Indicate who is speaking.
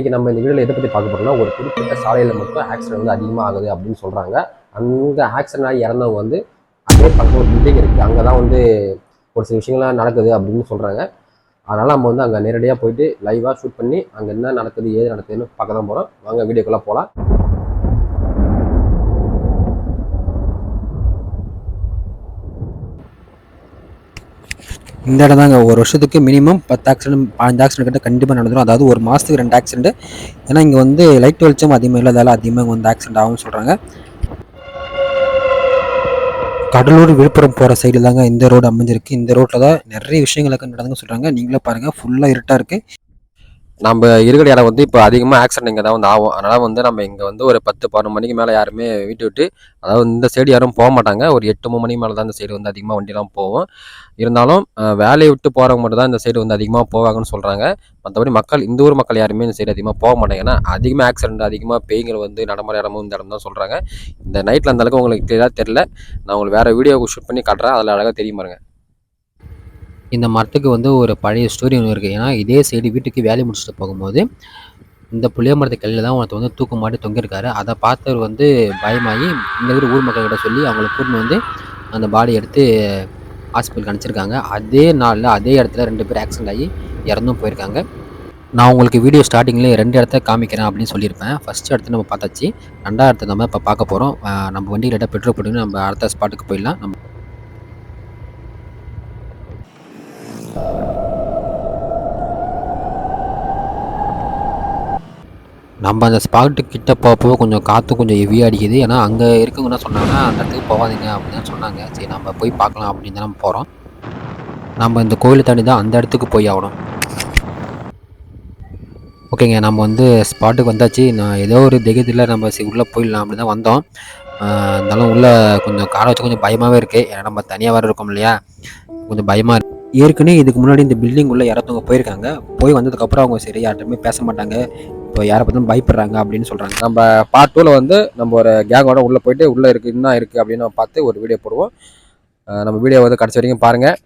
Speaker 1: இன்னைக்கு நம்ம இந்த வீடியோவில் எதை பற்றி பார்க்க போகிறோம்னா, ஒரு குறிப்பிட்ட சாலையில் மட்டும் ஆக்சிடென்ட் வந்து அதிகமாக ஆகுது அப்படின்னு சொல்கிறாங்க. அங்கே ஆக்சிடென்ட் ஆகி இறந்தவங்க வந்து அதே பக்கத்தில் ஒரு பில்டிங் இருக்குது, அங்கே தான் வந்து ஒரு சில விஷயங்கள்லாம் நடக்குது அப்படின்னு சொல்கிறாங்க. அதனால் நம்ம வந்து அங்கே நேரடியாக போயிட்டு லைவாக ஷூட் பண்ணி அங்கே என்ன நடக்குது ஏது நடக்குதுன்னு பார்க்க தான் போகிறோம். வாங்க வீடியோக்குள்ளே போகலாம்.
Speaker 2: இந்த இடம் தாங்க ஒரு வருஷத்துக்கு மினிமம் 10 ஆக்சிடென்ட் 15 ஆக்சிடென்ட் கிட்ட கண்டிப்பாக நடந்துடும். அதாவது ஒரு மாதத்துக்கு 2 ஆக்சிடென்ட். ஏன்னா இங்கே வந்து லைட் வெளிச்சம் அதிகமாக இல்லாதால அதிகமாக வந்து ஆக்சிடென்ட் ஆகும்னு சொல்கிறாங்க. கடலூர் விழுப்புரம் போகிற சைடு தாங்க இந்த ரோடு அமைஞ்சிருக்கு. இந்த ரோட்டில் தான் நிறைய விஷயங்களுக்கு நடந்துன்னு சொல்கிறாங்க. நீங்களே பாருங்கள், ஃபுல்லாக இருட்டாக இருக்குது.
Speaker 1: நம்ம இருக்கிற இடம் வந்து இப்போ அதிகமாக ஆக்சிடென்ட் இங்கே தான் வந்து ஆகும். அதனால் வந்து நம்ம இங்கே வந்து ஒரு 10-11 மணிக்கு மேலே யாருமே வீட்டு விட்டு, அதாவது இந்த சைடு யாரும் போக மாட்டாங்க. ஒரு 8 மணி மேலே தான் இந்த சைடு வந்து அதிகமாக வண்டிலாம் போகும். இருந்தாலும் வேலையை விட்டு போகிறவங்க மட்டும் தான் இந்த சைடு வந்து அதிகமாக போவாங்கன்னு சொல்கிறாங்க. மற்றபடி மக்கள், இந்த ஊர் மக்கள் யாருமே இந்த சைடு அதிகமாக போக மாட்டாங்க. ஏன்னா அதிகமாக ஆக்சிடென்ட், அதிகமாக பேய்கள் வந்து நடமாற இடமும் இந்த இடம் தான் சொல்கிறாங்க. இந்த நைட்டில் அந்தளவுக்கு உங்களுக்கு கிளியராக தெரில. நான் உங்களுக்கு வேறு வீடியோ ஷூட் பண்ணி காட்டுறேன், அதில் அழகாக தெரியும் பாருங்க.
Speaker 2: இந்த மரத்துக்கு வந்து ஒரு பழைய ஸ்டோரி ஒன்று இருக்குது. ஏன்னா இதே சைடு வீட்டுக்கு வேலையை முடிச்சுட்டு போகும்போது இந்த புளிய மரத்து கல்லில் தான் ஒருத்தர் வந்து தூக்கு மாட்டி தொங்கியிருக்காரு. அதை பார்த்தவர் வந்து பயமாகி இந்த ஊர் மக்கள்கிட்ட சொல்லி அவங்கள கூட்டின்னு வந்து அந்த பாடி எடுத்து ஹாஸ்பிட்டலுக்கு அனுப்பிச்சிருக்காங்க. அதே நாளில் அதே இடத்துல 2 பேர் ஆக்சிடென்ட் ஆகி இறந்தும் போயிருக்காங்க. நான் உங்களுக்கு வீடியோ ஸ்டார்டிங்கில் 2 இடத்த காமிக்கிறேன் அப்படின்னு சொல்லியிருப்பேன். ஃபஸ்ட்டு இடத்த நம்ம பார்த்தாச்சு, 2வது இடத்த நம்ம இப்போ பார்க்க போகிறோம். நம்ம வண்டியில் லைட்டாக பெட்ரோல் போட்டுன்னு நம்ம அடுத்த ஸ்பாட்டுக்கு போயிடலாம். நம்ம அந்த ஸ்பாட்டு கிட்ட போகப்போ கொஞ்சம் காற்றும் கொஞ்சம் ஹெவியாக அடிக்குது. ஏன்னா அங்கே இருக்கவங்க என்ன சொன்னாங்கன்னா, அந்த இடத்துக்கு போகாதீங்க அப்படின்னு தான் சொன்னாங்க. சரி நம்ம போய் பார்க்கலாம் அப்படின்னு தான் நம்ம போகிறோம். நம்ம இந்த கோயிலை தாண்டி தான் அந்த இடத்துக்கு போய் ஆகணும். ஓகேங்க, நம்ம வந்து ஸ்பாட்டுக்கு வந்தாச்சு. நான் ஏதோ ஒரு தைரியத்தில் நம்ம உள்ளே போயிடலாம் அப்படி தான் வந்தோம். இருந்தாலும் உள்ளே கொஞ்சம் காரை வச்சு கொஞ்சம் பயமாகவே இருக்குது. ஏன்னா நம்ம தனியாக வேறு இருக்கோம் இல்லையா, கொஞ்சம் பயமாக இருக்குது. ஏற்கனவே இதுக்கு முன்னாடி இந்த பில்டிங் உள்ளே யாராத்தவங்க போயிருக்காங்க. போய் வந்ததுக்கப்புறம் அவங்க சரி யார்கிட்டையுமே பேச மாட்டாங்க, இப்போ யாரை பார்த்தாலும் பயப்படுறாங்க அப்படின்னு சொல்கிறாங்க.
Speaker 1: நம்ம பார்ட் 2ல் வந்து நம்ம ஒரு கேங்கோட உள்ளே போயிட்டு உள்ளே இருக்குது என்ன இருக்குது அப்படின்னு பார்த்து ஒரு வீடியோ போடுவோம். நம்ம வீடியோ வந்து கடைசி வரைக்கும் பாருங்கள்.